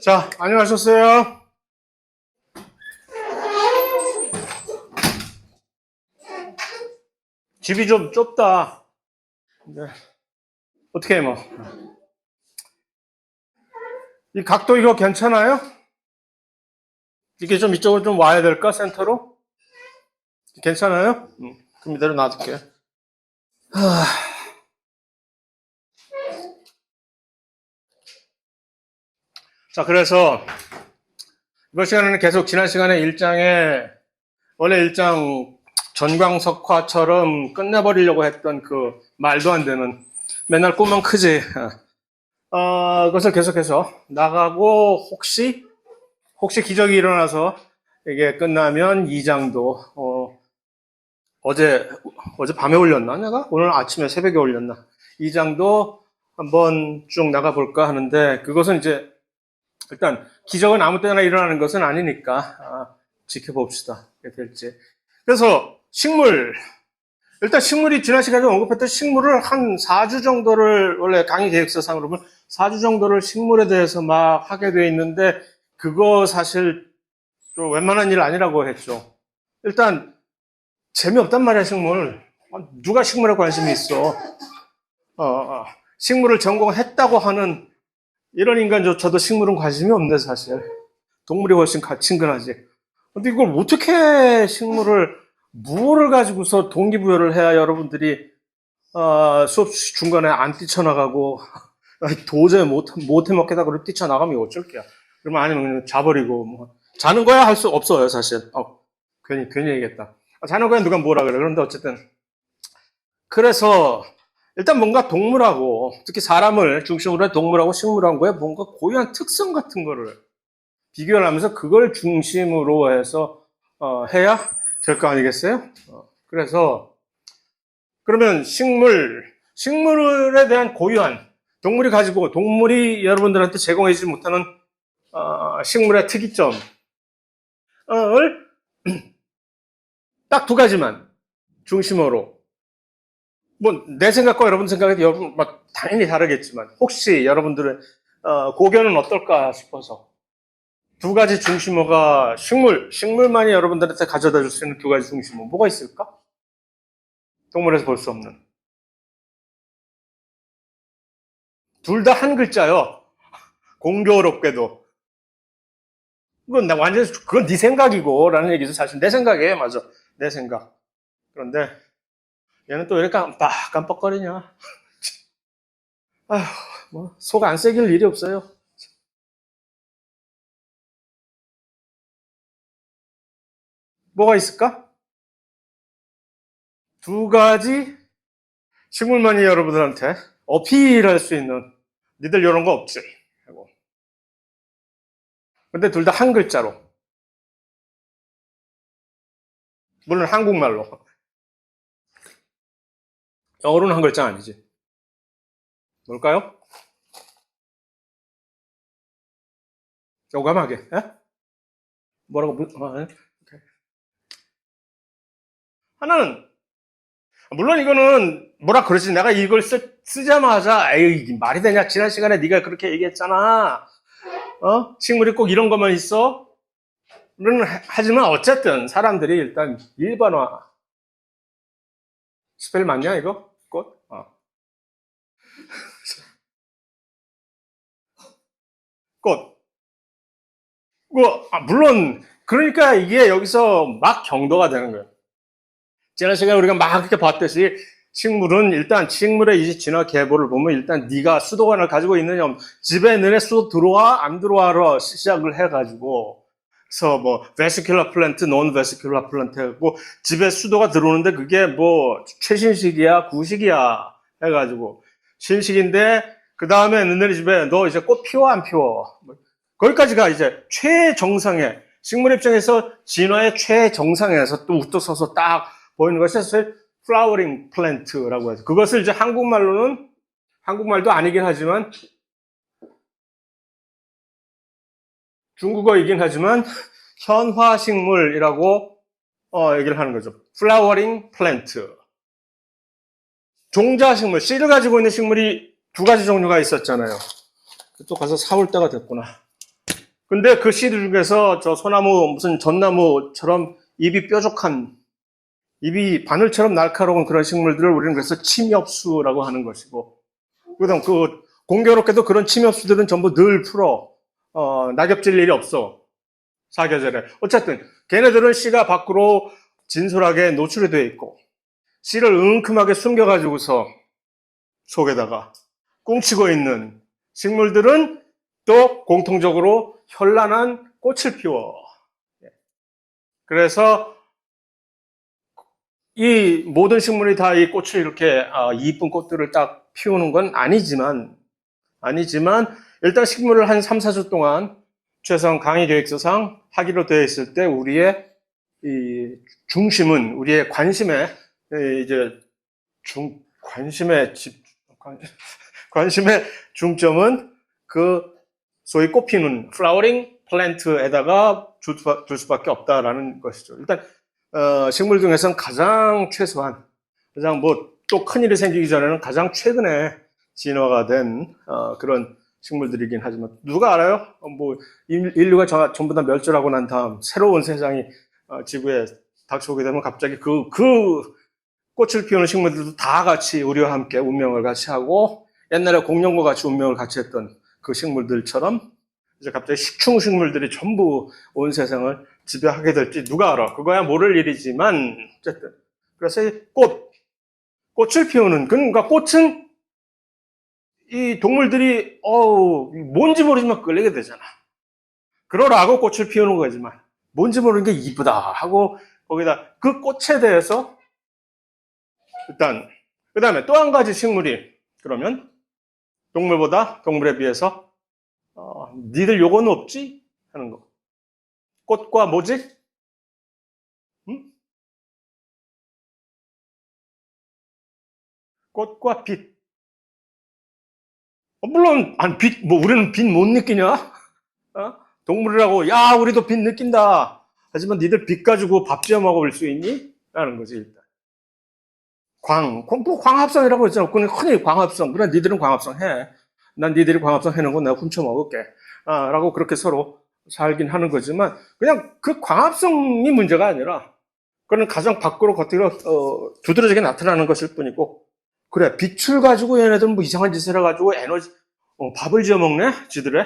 자, 안녕하셨어요? 집이 좀 좁다. 네. 어떻게 해, 뭐. 이 각도 이거 괜찮아요? 이게 좀 이쪽으로 좀 와야 될까, 센터로? 괜찮아요? 그럼 이대로 놔둘게요. 자, 그래서 이번 시간에는 계속 지난 시간에 원래 일장 전광석화처럼 끝내버리려고 했던 그 말도 안 되는 맨날 꿈은 크지. 그것을 계속해서 나가고 혹시 기적이 일어나서 이게 끝나면 2장도 어제 밤에 올렸나 내가? 오늘 아침에 새벽에 올렸나? 2장도 한번 쭉 나가볼까 하는데 그것은 이제 일단 기적은 아무 때나 일어나는 것은 아니니까 지켜봅시다. 어떻게 될지. 그래서 일단 식물이 지난 시간에 언급했던 식물을 한 4주 정도를 원래 강의 계획서상으로 보면 4주 정도를 식물에 대해서 막 하게 돼 있는데 그거 사실 좀 웬만한 일 아니라고 했죠. 일단 재미없단 말이야, 식물. 누가 식물에 관심이 있어. 식물을 전공했다고 하는 이런 인간조차도 식물은 관심이 없네, 사실. 동물이 훨씬 친근하지. 근데 이걸 어떻게 뭐를 가지고서 동기부여를 해야 여러분들이, 수업 중간에 안 뛰쳐나가고, 도저히 못 해먹겠다 그러고 뛰쳐나가면 어쩔게야. 그러면 아니면 자버리고, 뭐. 자는 거야 할 수 없어요, 사실. 괜히 얘기했다. 자는 거야 누가 뭐라 그래. 그런데 어쨌든. 그래서, 일단 뭔가 동물하고, 특히 사람을 중심으로 한 동물하고 식물하고의 뭔가 고유한 특성 같은 거를 비교를 하면서 그걸 중심으로 해서 해야 될 거 아니겠어요? 그래서 그러면 식물에 대한 고유한 동물이 여러분들한테 제공해주지 못하는 식물의 특이점을 딱 두 가지만 중심으로 뭐 내 생각과 여러분 생각이 여러분 막 당연히 다르겠지만 혹시 여러분들의 고견은 어떨까 싶어서 두 가지 중심어가 식물만이 여러분들한테 가져다 줄 수 있는 두 가지 중심어 뭐가 있을까? 동물에서 볼 수 없는. 둘 다 한 글자요. 공교롭게도. 그건 네 생각이고, 라는 얘기죠. 사실 내 생각이에요. 맞아. 내 생각. 그런데 얘는 또 왜 이렇게 깜빡거리냐. 아휴, 속 안 새길 일이 없어요. 뭐가 있을까? 두 가지 식물만이 여러분들한테 어필할 수 있는, 니들 이런 거 없지. 하고. 근데 둘 다 한 글자로. 물론 한국말로. 영어로는 한 글자 아니지. 뭘까요? 요감하게. 에? 뭐라고, 하나는, 물론 이거는 뭐라 그러지. 내가 이걸 쓰자마자, 에이, 말이 되냐. 지난 시간에 네가 그렇게 얘기했잖아. 식물이 꼭 이런 것만 있어? 하지만 어쨌든 사람들이 일단 일반화. 스펠 맞냐, 이거? 꽃? 꽃. 물론, 그러니까 이게 여기서 막 경도가 되는 거예요. 지난 시간에 우리가 막 그렇게 봤듯이 식물은 일단 식물의 이 진화 계보를 보면 일단 네가 수도관을 가지고 있느냐 집에 너네 수도 들어와 안 들어와로 시작을 해가지고 그래서 뭐 베시큘러 플랜트, 논 베시큘러 플랜트 하고 집에 수도가 들어오는데 그게 뭐 최신식이야 구식이야 해가지고 신식인데 그 다음에 너네 집에 너 이제 꽃 피워 안 피워 거기까지가 이제 최정상에 식물 입장에서 진화의 최정상에서 또 우뚝 서서 딱 보이는 것이 사실 플라워링 플랜트라고 해서 그것을 이제 한국말도 아니긴 하지만 중국어이긴 하지만 현화식물이라고 얘기를 하는 거죠. 플라워링 플랜트. 종자식물, 씨를 가지고 있는 식물이 두 가지 종류가 있었잖아요. 또 가서 사올 때가 됐구나. 근데 그 씨들 중에서 저 소나무, 무슨 전나무처럼 입이 뾰족한, 입이 바늘처럼 날카로운 그런 식물들을 우리는 그래서 침엽수라고 하는 것이고, 그다음 그 공교롭게도 그런 침엽수들은 전부 늘 풀어. 낙엽질 일이 없어. 사계절에. 어쨌든 걔네들은 씨가 밖으로 진솔하게 노출이 되어 있고 씨를 은큼하게 숨겨가지고서 속에다가 꽁치고 있는 식물들은 또 공통적으로 현란한 꽃을 피워. 그래서 이 모든 식물이 다 이 꽃을 이렇게 이쁜 꽃들을 딱 피우는 건 아니지만 일단 식물을 한 3, 4주 동안 최소한 강의 계획서상 하기로 되어 있을 때 우리의 이 중심은 우리의 관심의 이제 관심의 중점은 그 소위 꽃피는 플라워링 플랜트에다가 둘 수밖에 없다라는 것이죠. 일단 식물 중에서는 가장 최소한 가장 뭐 또 큰일이 생기기 전에는 가장 최근에 진화가 된 그런 식물들이긴 하지만 누가 알아요? 뭐 인류가 전부 다 멸절하고 난 다음 새로운 세상이 지구에 닥쳐오게 되면 갑자기 그 꽃을 피우는 식물들도 다 같이 우리와 함께 운명을 같이 하고 옛날에 공룡과 같이 운명을 같이 했던 그 식물들처럼 이제 갑자기 식충 식물들이 전부 온 세상을 지배하게 될지 누가 알아? 그거야 모를 일이지만 어쨌든 그래서 이 꽃을 피우는 그러니까 꽃은 이 동물들이 뭔지 모르지만 끌리게 되잖아. 그러라고 꽃을 피우는 거지만 뭔지 모르는 게 이쁘다 하고 거기다 그 꽃에 대해서 일단 그 다음에 또 한 가지 식물이 그러면 동물에 비해서 니들 요거는 없지? 하는 거. 꽃과 뭐지? 응? 꽃과 빛. 물론 빛, 뭐 우리는 빛 못 느끼냐? 동물이라고 야 우리도 빛 느낀다. 하지만 니들 빛 가지고 밥 지어 먹을 수 있니? 라는 거지 일단. 뭐 광합성이라고 했잖아. 그냥 흔히 광합성. 그래 니들은 광합성 해. 난 니들이 광합성 해놓은 건 내가 훔쳐 먹을게. 라고 그렇게 서로 살긴 하는 거지만 그냥 그 광합성이 문제가 아니라 그거는 가장 밖으로 겉으로 두드러지게 나타나는 것일 뿐이고 그래 빛을 가지고 얘네들은 뭐 이상한 짓을 해가지고 밥을 지어 먹네 지들에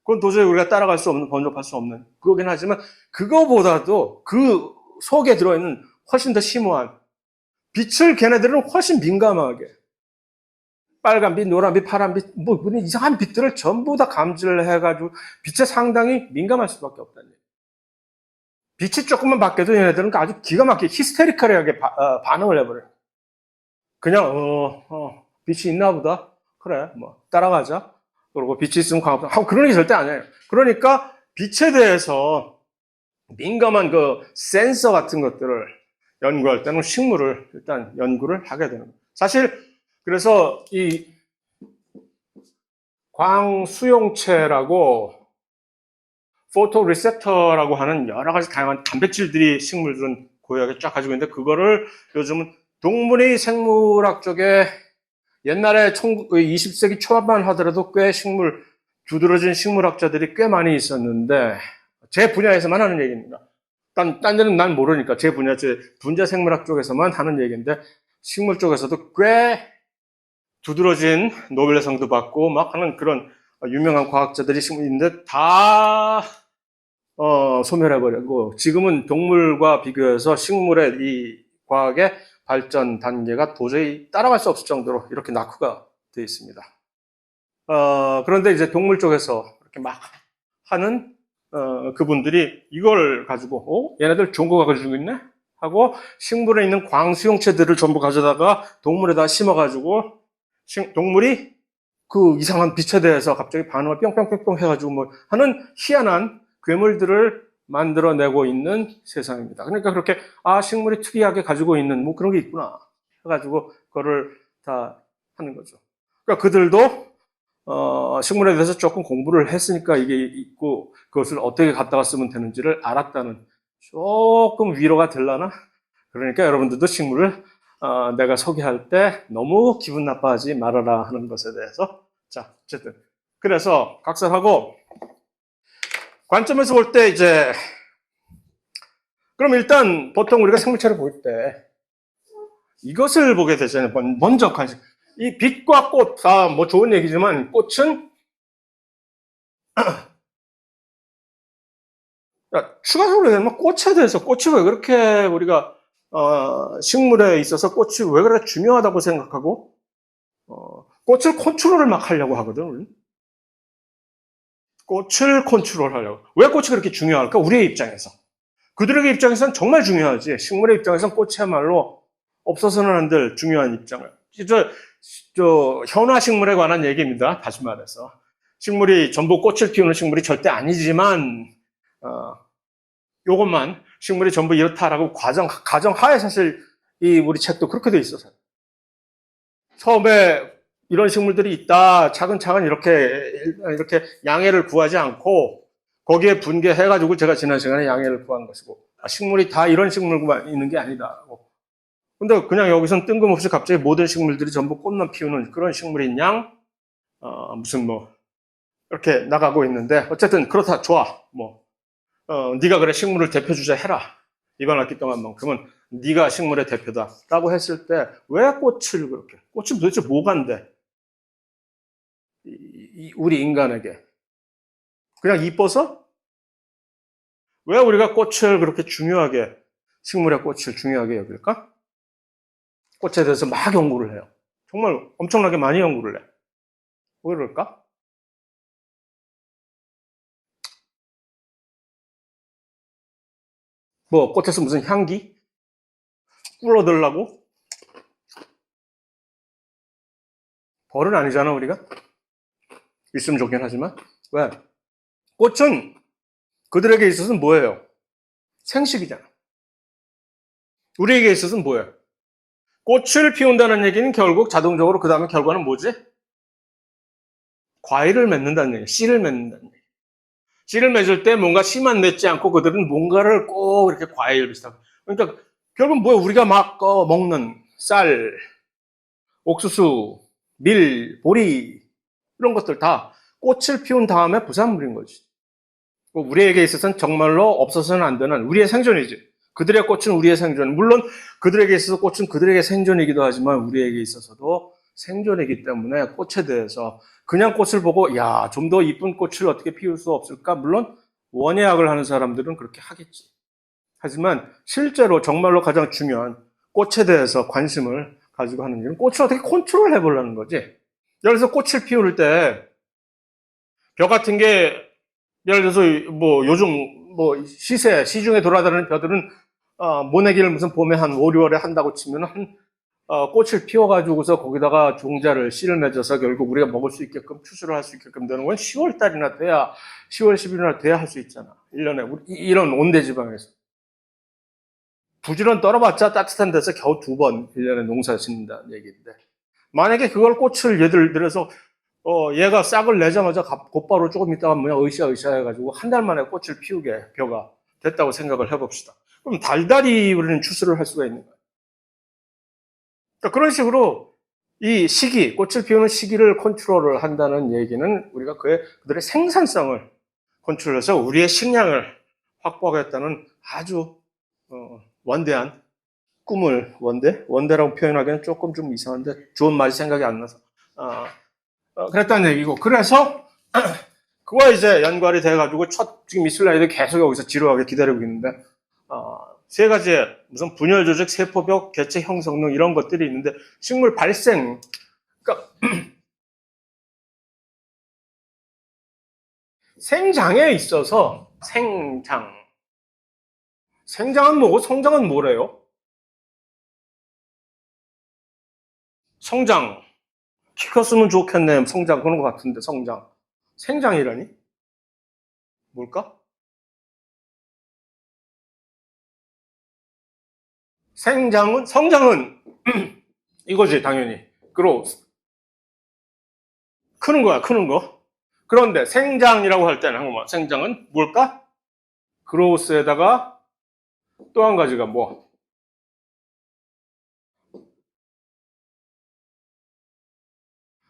그건 도저히 우리가 따라갈 수 없는 번복할 수 없는 그거긴 하지만 그거보다도 그 속에 들어있는 훨씬 더 심오한 빛을 걔네들은 훨씬 민감하게 빨간빛, 노란빛, 파란빛, 뭐 이상한 빛들을 전부 다 감지를 해가지고 빛에 상당히 민감할 수밖에 없다는 얘기예요. 빛이 조금만 바뀌어도 얘네들은 아주 기가 막히게 히스테리컬하게 반응을 해버려요. 그냥 빛이 있나 보다. 그래, 뭐 따라가자. 그리고 빛이 있으면 광합성 하고 그런 게 절대 아니에요. 그러니까 빛에 대해서 민감한 그 센서 같은 것들을 연구할 때는 식물을 일단 연구를 하게 되는 거예요. 사실 그래서 이 광수용체라고 포토 리셉터라고 하는 여러 가지 다양한 단백질들이 식물들은 고유하게 쫙 가지고 있는데 그거를 요즘은 동물의 생물학 쪽에 옛날에 20세기 초반만 하더라도 꽤 두드러진 식물학자들이 꽤 많이 있었는데 제 분야에서만 하는 얘기입니다. 딴 데는 난 모르니까 제 분자 생물학 쪽에서만 하는 얘기인데 식물 쪽에서도 꽤 두드러진 노벨상도 받고 막 하는 그런 유명한 과학자들이 있는데 다 소멸해버리고 지금은 동물과 비교해서 식물의 이 과학의 발전 단계가 도저히 따라갈 수 없을 정도로 이렇게 낙후가 되어 있습니다. 그런데 이제 동물 쪽에서 이렇게 막 하는 그분들이 이걸 가지고 얘네들 좋은 거 가지고 있네? 하고 식물에 있는 광수용체들을 전부 가져다가 동물에다 심어가지고 동물이 그 이상한 빛에 대해서 갑자기 반응을 뿅뿅뿅뿅 해가지고 뭐 하는 희한한 괴물들을 만들어내고 있는 세상입니다. 그러니까 그렇게 식물이 특이하게 가지고 있는 뭐 그런 게 있구나 해가지고 그거를 다 하는 거죠. 그러니까 그들도 식물에 대해서 조금 공부를 했으니까 이게 있고 그것을 어떻게 갖다가 쓰면 되는지를 알았다는 조금 위로가 되려나? 그러니까 여러분들도 식물을 내가 소개할 때 너무 기분 나빠하지 말아라 하는 것에 대해서 자 어쨌든 그래서 각설하고 관점에서 볼 때 이제 그럼 일단 보통 우리가 생물체를 볼 때 이것을 보게 되잖아요. 먼저 관심. 이 빛과 꽃, 다 뭐 좋은 얘기지만 꽃은 추가적으로 얘기하면 꽃에 대해서 꽃이 왜 그렇게 우리가 식물에 있어서 꽃이 왜 그렇게 중요하다고 생각하고 꽃을 컨트롤을 막 하려고 하거든. 우리. 꽃을 컨트롤하려고. 왜 꽃이 그렇게 중요할까? 우리의 입장에서. 그들에게 입장에서는 정말 중요하지. 식물의 입장에서는 꽃이야말로 없어서는 안 될 중요한 입장을. 현화 식물에 관한 얘기입니다. 다시 말해서. 식물이 전부 꽃을 피우는 식물이 절대 아니지만, 요것만 식물이 전부 이렇다라고 가정하에 사실 우리 책도 그렇게 돼 있어서. 처음에 이런 식물들이 있다. 차근차근 이렇게 양해를 구하지 않고 거기에 분개해가지고 제가 지난 시간에 양해를 구한 것이고 식물이 다 이런 식물만 있는 게 아니다. 근데 그냥 여기선 뜬금없이 갑자기 모든 식물들이 전부 꽃만 피우는 그런 식물인 양 무슨 뭐 이렇게 나가고 있는데 어쨌든 그렇다 좋아. 네가 그래 식물을 대표주자 해라. 이번 학기 동안만큼은 네가 식물의 대표다라고 했을 때 왜 꽃을 그렇게 꽃이 도대체 뭐간데 우리 인간에게 그냥 이뻐서 왜 우리가 꽃을 그렇게 중요하게 식물의 꽃을 중요하게 여길까? 꽃에 대해서 막 연구를 해요. 정말 엄청나게 많이 연구를 해. 왜 그럴까? 뭐 꽃에서 무슨 향기? 꿀어들라고? 벌은 아니잖아 우리가. 있으면 좋긴 하지만 왜? 꽃은 그들에게 있어서는 뭐예요? 생식이잖아. 우리에게 있어서는 뭐예요? 꽃을 피운다는 얘기는 결국 자동적으로 그 다음에 결과는 뭐지? 과일을 맺는다는 얘기예요. 씨를 맺는다는 얘기예요. 씨를 맺을 때 뭔가 씨만 맺지 않고 그들은 뭔가를 꼭 이렇게 과일 비슷하고. 그러니까 결국 뭐예요? 우리가 막 먹는 쌀, 옥수수, 밀, 보리 이런 것들 다 꽃을 피운 다음에 부산물인 거지. 우리에게 있어서는 정말로 없어서는 안 되는 우리의 생존이지. 그들의 꽃은 우리의 생존. 물론 그들에게 있어서 꽃은 그들에게 생존이기도 하지만 우리에게 있어서도 생존이기 때문에 꽃에 대해서 그냥 꽃을 보고 야, 좀 더 이쁜 꽃을 어떻게 피울 수 없을까? 물론 원예학을 하는 사람들은 그렇게 하겠지. 하지만 실제로 정말로 가장 중요한 꽃에 대해서 관심을 가지고 하는 일은 꽃을 어떻게 컨트롤 해보려는 거지. 예를 들어서 꽃을 피울 때 벼 같은 게 예를 들어서 뭐 요즘 뭐 시중에 돌아다니는 벼들은 모내기를 무슨 봄에 한 5, 6월에 한다고 치면 꽃을 피워가지고서 거기다가 종자를 씨를 맺어서 결국 우리가 먹을 수 있게끔 추수를 할 수 있게끔 되는 건 10월 달이나 돼야 10월 11월이나 돼야 할 수 있잖아. 1년에 이런 온대 지방에서 부지런 떨어봤자 따뜻한 데서 겨우 2번 1년에 농사 짓는다는 얘기인데 만약에 그걸 꽃을 예를 들어서 얘가 싹을 내자마자 곧바로 조금 있다가 뭐냐 으쌰으쌰 해가지고 한 달 만에 꽃을 피우게 벼가 됐다고 생각을 해봅시다. 그럼 달달이 우리는 추수를 할 수가 있는 거예요. 그러니까 그런 식으로 이 시기, 꽃을 피우는 시기를 컨트롤을 한다는 얘기는 우리가 그들의 생산성을 컨트롤해서 우리의 식량을 확보하겠다는 아주 원대한 꿈을 원대라고 표현하기는 조금 좀 이상한데 좋은 말이 생각이 안 나서 그랬다는 얘기고 그래서 그와 이제 연관이 돼가지고 지금 이 슬라이드 계속 여기서 지루하게 기다리고 있는데 세 가지의 무슨 분열 조직, 세포벽, 개체 형성능 이런 것들이 있는데 식물 발생 그러니까 생장에 있어서 생장은 뭐고 성장은 뭐래요? 성장 키 컸으면 좋겠네 성장 그런 것 같은데 생장이라니 뭘까? 성장은 이거지 당연히 그로스 크는 거야 크는 거 그런데 생장이라고 할 때는 한국말 생장은 뭘까? 그로스에다가 또 한 가지가 뭐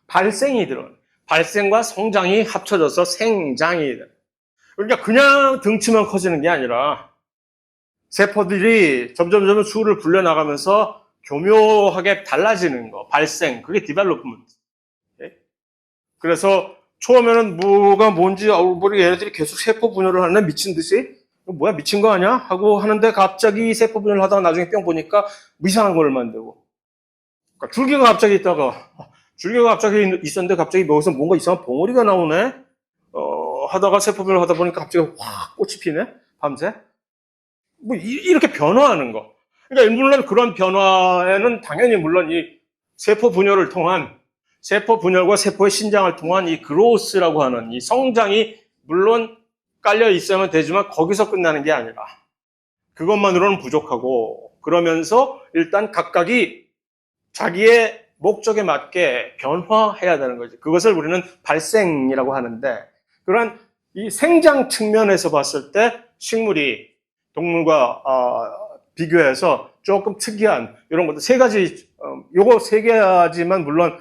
발생이 들어 발생과 성장이 합쳐져서 생장이 돼. 그러니까 그냥 등치만 커지는 게 아니라 세포들이 점점 수를 불려나가면서 교묘하게 달라지는 거, 발생, 그게 디벨롭먼트. 그래서 처음에는 뭐가 뭔지 모르게 얘네들이 계속 세포 분열을 하네, 미친 듯이. 뭐야, 미친 거 아니야? 하고 하는데 갑자기 세포 분열을 하다가 나중에 뿅 보니까 이상한 걸 만들고. 그러니까 줄기가 갑자기 있었는데 갑자기 여기서 뭔가 이상한 봉우리가 나오네? 하다가 세포 분열을 하다 보니까 갑자기 확 꽃이 피네? 밤새? 뭐, 이렇게 변화하는 거. 그러니까 물론 그런 변화에는 당연히 물론 이 세포 분열을 통한 세포 분열과 세포의 신장을 통한 이 그로스라고 하는 이 성장이 물론 깔려 있어야만 되지만 거기서 끝나는 게 아니라 그것만으로는 부족하고 그러면서 일단 각각이 자기의 목적에 맞게 변화해야 되는 거지. 그것을 우리는 발생이라고 하는데 그런 이 생장 측면에서 봤을 때 식물이 동물과 비교해서 조금 특이한 이런 것들 세 가지 요거 세 가지만 물론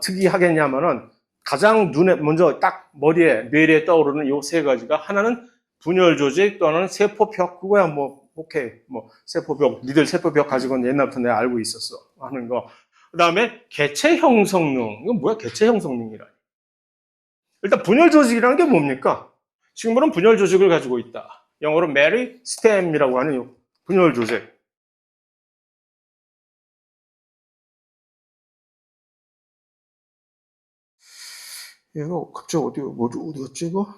특이하겠냐면은 가장 눈에 먼저 딱 머리에 뇌리에 떠오르는 요 세 가지가 하나는 분열 조직 또 하나는 세포벽 그거야 뭐 오케이 뭐 세포벽 니들 세포벽 가지고는 옛날부터 내가 알고 있었어 하는 거 그다음에 개체 형성능 이건 뭐야 개체 형성능이라 일단 분열 조직이라는 게 뭡니까 식물은 분열 조직을 가지고 있다 영어로 메리스템이라고 하는 분열 조직 얘가 갑자기 어디였지 이거?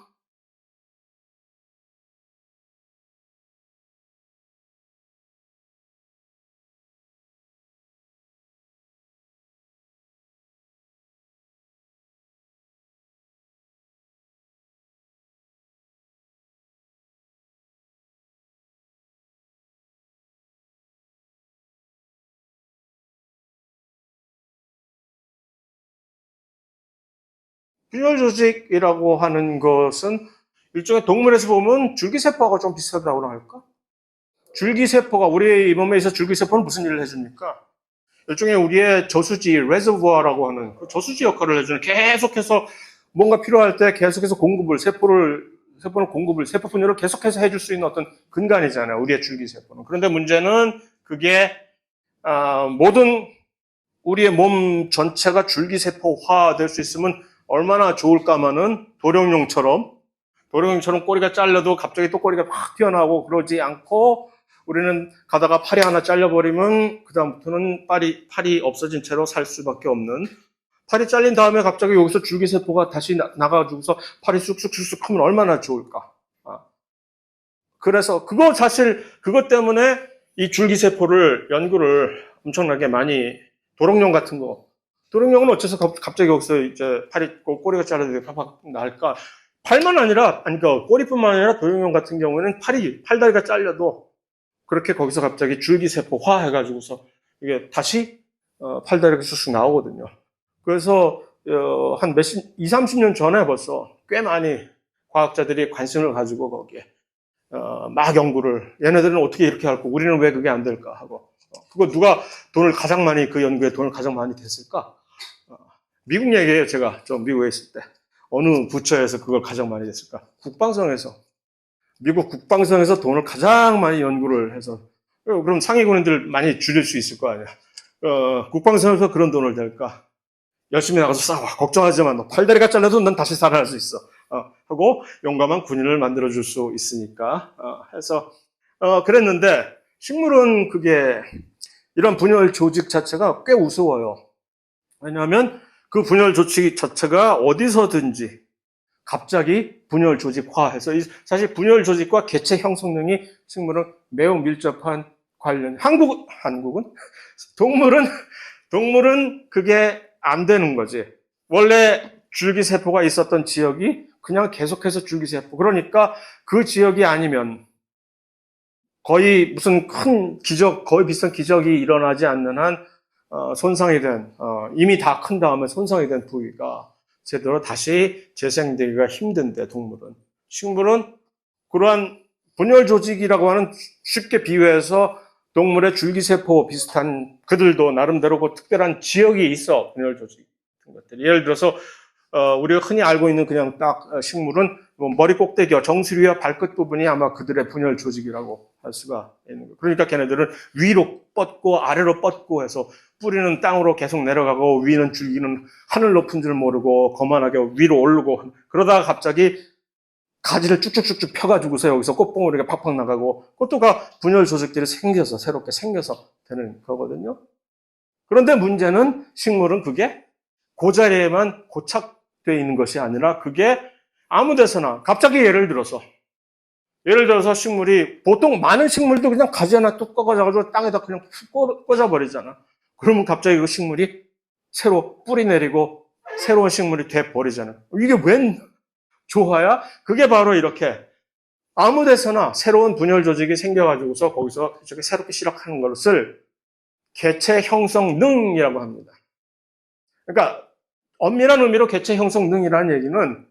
분열 조직이라고 하는 것은 일종의 동물에서 보면 줄기세포하고 좀 비슷하다고 할까? 줄기세포가 우리 몸에 있어 줄기세포는 무슨 일을 해줍니까? 일종의 우리의 저수지, 레저부어라고 하는 그 저수지 역할을 해주는 계속해서 뭔가 필요할 때 계속해서 공급을, 세포는 공급을, 세포 분열을 계속해서 해줄 수 있는 어떤 근간이잖아요. 우리의 줄기세포는. 그런데 문제는 그게, 모든 우리의 몸 전체가 줄기세포화 될 수 있으면 얼마나 좋을까마는 도룡뇽처럼 꼬리가 잘려도 갑자기 또 꼬리가 막 튀어나오고 그러지 않고 우리는 가다가 팔이 하나 잘려버리면 그다음부터는 팔이 없어진 채로 살 수밖에 없는 팔이 잘린 다음에 갑자기 여기서 줄기세포가 다시 나가지고서 팔이 쑥쑥쑥쑥 하면 얼마나 좋을까. 그래서 그것 때문에 이 줄기세포를 연구를 엄청나게 많이 도롱뇽 같은 거 도롱뇽은 어째서 갑자기 여기서 이제 꼬리가 잘려도 팍팍 날까? 팔만 아니라, 그러니까 꼬리뿐만 아니라 도롱뇽 같은 경우에는 팔다리가 잘려도 그렇게 거기서 갑자기 줄기세포화 해가지고서 이게 다시 팔다리가 쑥쑥 나오거든요. 그래서 한 20, 30년 전에 벌써 꽤 많이 과학자들이 관심을 가지고 거기에 막 연구를 얘네들은 어떻게 이렇게 할고 우리는 왜 그게 안 될까 하고 그거 누가 그 연구에 돈을 가장 많이 댔을까? 미국 얘기예요. 제가 좀 미국에 있을 때 어느 부처에서 그걸 가장 많이 됐을까? 미국 국방성에서 돈을 가장 많이 연구를 해서 그럼 상위 군인들 많이 줄일 수 있을 거 아니야. 국방성에서 그런 돈을 댈까? 열심히 나가서 싸워. 걱정하지 마. 너 팔다리가 잘려도 넌 다시 살아날 수 있어. 하고 용감한 군인을 만들어줄 수 있으니까. 해서 그랬는데 식물은 그게 이런 분열 조직 자체가 꽤 우스워요. 왜냐하면 그 분열 조직 자체가 어디서든지 갑자기 분열 조직화해서 사실 분열 조직과 개체 형성능이 식물은 매우 밀접한 관련. 한국은 동물은 그게 안 되는 거지. 원래 줄기세포가 있었던 지역이 그냥 계속해서 줄기세포. 그러니까 그 지역이 아니면 거의 무슨 큰 기적, 거의 비슷한 기적이 일어나지 않는 한 손상이 된 이미 다 큰 다음에 손상이 된 부위가 제대로 다시 재생되기가 힘든데 동물은 식물은 그러한 분열 조직이라고 하는 쉽게 비유해서 동물의 줄기세포 비슷한 그들도 나름대로 그 특별한 지역이 있어 분열 조직 같은 것들 예를 들어서 우리가 흔히 알고 있는 그냥 딱 식물은 뭐 머리 꼭대기와 정수리와 발끝 부분이 아마 그들의 분열 조직이라고 할 수가 있는 거예요. 그러니까 걔네들은 위로 뻗고 아래로 뻗고 해서 뿌리는 땅으로 계속 내려가고 위는 줄기는 하늘 높은 줄 모르고 거만하게 위로 오르고 그러다가 갑자기 가지를 쭉쭉쭉쭉 펴가지고서 여기서 꽃봉오리가 팍팍 나가고 그것도가 분열 조직들이 생겨서 새롭게 생겨서 되는 거거든요. 그런데 문제는 식물은 그게 그 자리에만 고착되어 있는 것이 아니라 그게 아무 데서나 갑자기 예를 들어서 식물이 보통 많은 식물도 그냥 가지 하나 뚝 꺾어져가지고 땅에다 그냥 푹 꽂아버리잖아. 그러면 갑자기 그 식물이 새로 뿌리 내리고 새로운 식물이 돼버리잖아. 이게 웬 조화야? 그게 바로 이렇게 아무 데서나 새로운 분열 조직이 생겨가지고서 거기서 새롭게 시작하는 것을 개체 형성 능이라고 합니다. 그러니까 엄밀한 의미로 개체 형성 능이라는 얘기는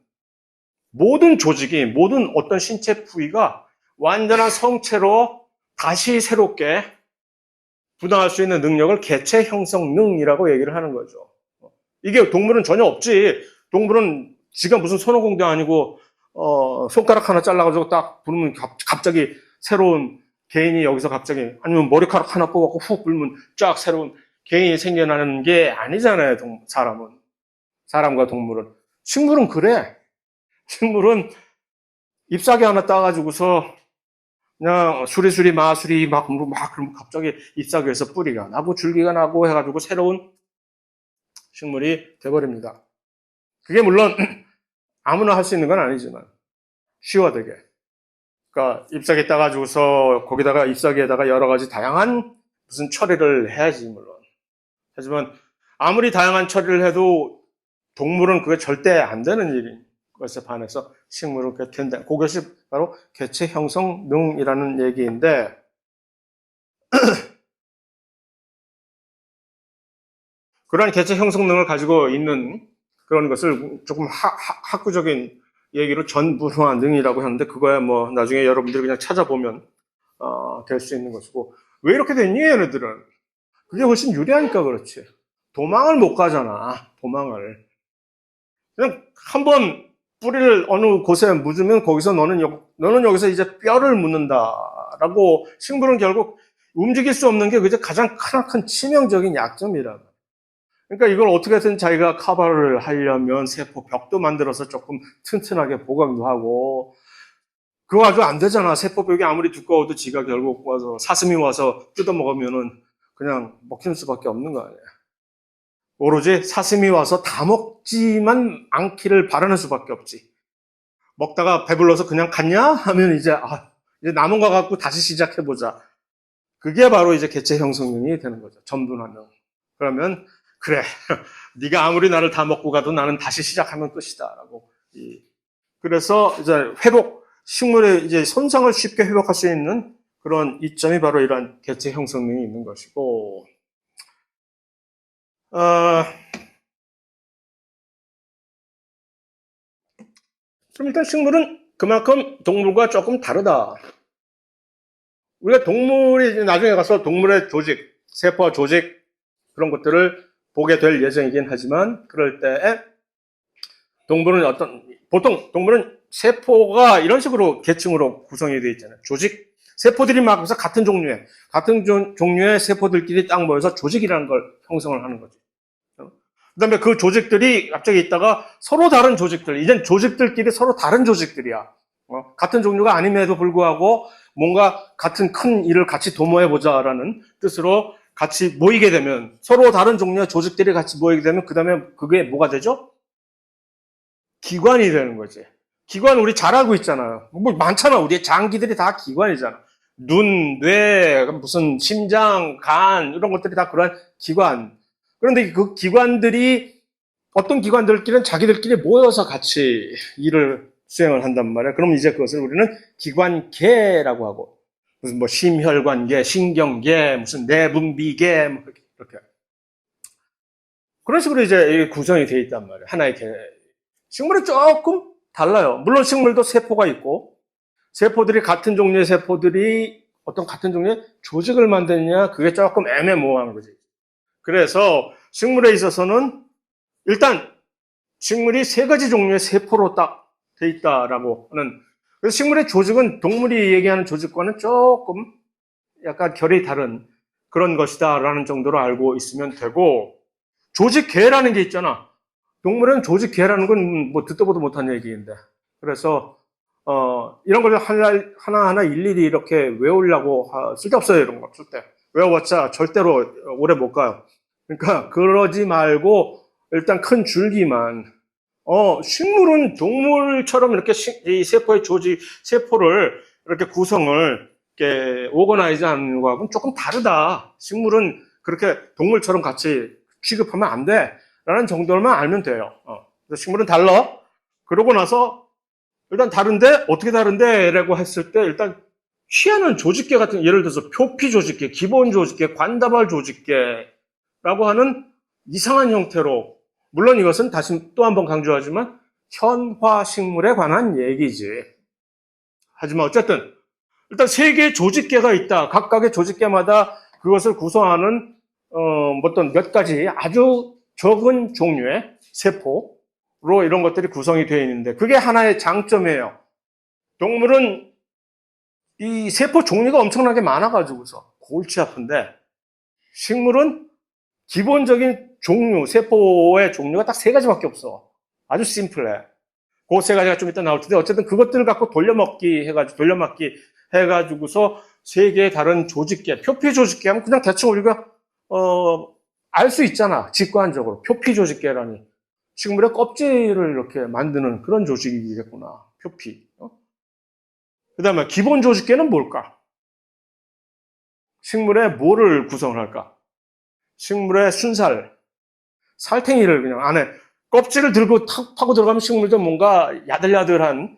모든 조직이, 모든 어떤 신체 부위가 완전한 성체로 다시 새롭게 분화할 수 있는 능력을 개체 형성 능이라고 얘기를 하는 거죠. 이게 동물은 전혀 없지. 동물은 지가 무슨 손오공도 아니고 손가락 하나 잘라가지고 딱 부르면 갑자기 새로운 개인이 여기서 갑자기 아니면 머리카락 하나 뽑아서 훅 불면 쫙 새로운 개인이 생겨나는 게 아니잖아요. 사람은. 사람과 동물은. 식물은 그래. 식물은 잎사귀 하나 따가지고서 그냥 수리수리 마수리 막 그러면 갑자기 잎사귀에서 뿌리가 나고 줄기가 나고 해가지고 새로운 식물이 돼버립니다. 그게 물론 아무나 할 수 있는 건 아니지만 쉬워 되게. 그러니까 잎사귀 따가지고서 거기다가 잎사귀에다가 여러 가지 다양한 무슨 처리를 해야지 물론. 하지만 아무리 다양한 처리를 해도 동물은 그게 절대 안 되는 일인 것에 반해서 식물은 그게 된다. 그것이 바로 개체 형성 능이라는 얘기인데 그러한 개체 형성 능을 가지고 있는 그런 것을 조금 학구적인 얘기로 전분화 능이라고 하는데 그거야 뭐 나중에 여러분들이 그냥 찾아보면 될 수 있는 것이고 왜 이렇게 됐니 얘네들은 그게 훨씬 유리하니까 그렇지 도망을 못 가잖아 도망을 그냥 한번 뿌리를 어느 곳에 묻으면 거기서 너는 여기서 이제 뼈를 묻는다라고 식물은 결국 움직일 수 없는 게 그게 가장 큰 치명적인 약점이라 그러니까 이걸 어떻게든 자기가 커버를 하려면 세포 벽도 만들어서 조금 튼튼하게 보강도 하고 그거 아주 안 되잖아. 세포벽이 아무리 두꺼워도 지가 결국 와서 사슴이 와서 뜯어먹으면은 그냥 먹히는 수밖에 없는 거 아니야. 오로지 사슴이 와서 다 먹지만 않기를 바라는 수밖에 없지. 먹다가 배불러서 그냥 갔냐? 하면 이제 남은 거 갖고 다시 시작해보자. 그게 바로 이제 개체 형성능이 되는 거죠. 전분화능. 그러면 그래, 네가 아무리 나를 다 먹고 가도 나는 다시 시작하면 끝이다라고. 그래서 이제 식물의 이제 손상을 쉽게 회복할 수 있는 그런 이점이 바로 이러한 개체 형성능이 있는 것이고, 그럼 일단 식물은 그만큼 동물과 조금 다르다. 우리가 동물이 나중에 가서 동물의 조직, 세포와 조직 그런 것들을 보게 될 예정이긴 하지만 그럴 때 동물은 보통 동물은 세포가 이런 식으로 계층으로 구성이 되어 있잖아요. 조직, 세포들이 막 같은 종류의 세포들끼리 딱 모여서 조직이라는 걸 형성을 하는 거죠. 그 다음에 그 조직들이 갑자기 있다가 서로 다른 조직들, 이젠 조직들끼리 서로 다른 조직들이야. 같은 종류가 아님에도 불구하고 뭔가 같은 큰 일을 같이 도모해보자라는 뜻으로 같이 모이게 되면 서로 다른 종류의 조직들이 같이 모이게 되면 그 다음에 그게 뭐가 되죠? 기관이 되는 거지. 기관 우리 잘 알고 있잖아요. 뭐 많잖아. 우리의 장기들이 다 기관이잖아. 눈, 뇌, 무슨 심장, 간 이런 것들이 다 그런 기관. 그런데 그 기관들이 어떤 기관들끼리는 자기들끼리 모여서 같이 일을 수행을 한단 말이야. 그럼 이제 그것을 우리는 기관계라고 하고 무슨 뭐 심혈관계, 신경계, 무슨 내분비계 뭐 이렇게 그런 식으로 이제 구성이 되어 있단 말이야. 하나의 계. 식물이 조금 달라요. 물론 식물도 세포가 있고 세포들이 같은 종류의 세포들이 어떤 같은 종류의 조직을 만드느냐 그게 조금 애매모호한 거지. 그래서 식물에 있어서는 일단 식물이 세 가지 종류의 세포로 딱 돼 있다라고 하는. 그래서 식물의 조직은 동물이 얘기하는 조직과는 조금 약간 결이 다른 그런 것이다라는 정도로 알고 있으면 되고, 조직계라는 게 있잖아. 동물은 조직계라는 건 뭐 듣도 보도 못한 얘기인데. 그래서 이런 걸 하나하나 일일이 이렇게 외우려고 쓸데없어요. 이런 거 쓸 때. 외워봤자 절대로 오래 못 가요. 그러니까 그러지 말고 일단 큰 줄기만. 식물은 동물처럼 이렇게 이 세포의 조직, 세포를 이렇게 구성을 이렇게 오거나이즈 하는 거하고는 조금 다르다. 식물은 그렇게 동물처럼 같이 취급하면 안 돼. 라는 정도만 알면 돼요. 그래서 식물은 달라. 그러고 나서 일단 다른데 어떻게 다른데? 라고 했을 때 일단 취하는 조직계 같은, 예를 들어서 표피 조직계, 기본 조직계, 관다발 조직계라고 하는 이상한 형태로, 물론 이것은 다시 또 한 번 강조하지만 현화식물에 관한 얘기지. 하지만 어쨌든 일단 세 개의 조직계가 있다. 각각의 조직계마다 그것을 구성하는 어떤 몇 가지 아주 적은 종류의 세포로 이런 것들이 구성이 되어 있는데, 그게 하나의 장점이에요. 동물은 이 세포 종류가 엄청나게 많아가지고서 골치 아픈데, 식물은 기본적인 종류, 세포의 종류가 딱 세 가지밖에 없어. 아주 심플해. 그 세 가지가 좀 이따 나올 텐데, 어쨌든 그것들을 갖고 돌려막기 해가지고서 세 개의 다른 조직계, 표피 조직계 하면 그냥 대충 우리가, 알 수 있잖아. 직관적으로. 표피 조직계라니. 식물의 껍질을 이렇게 만드는 그런 조직이겠구나. 표피. 그 다음에 기본 조직계는 뭘까? 식물의 뭐를 구성을 할까? 식물의 순살, 살탱이를 그냥 안에 껍질을 들고 탁 파고 들어가면 식물도 뭔가 야들야들한,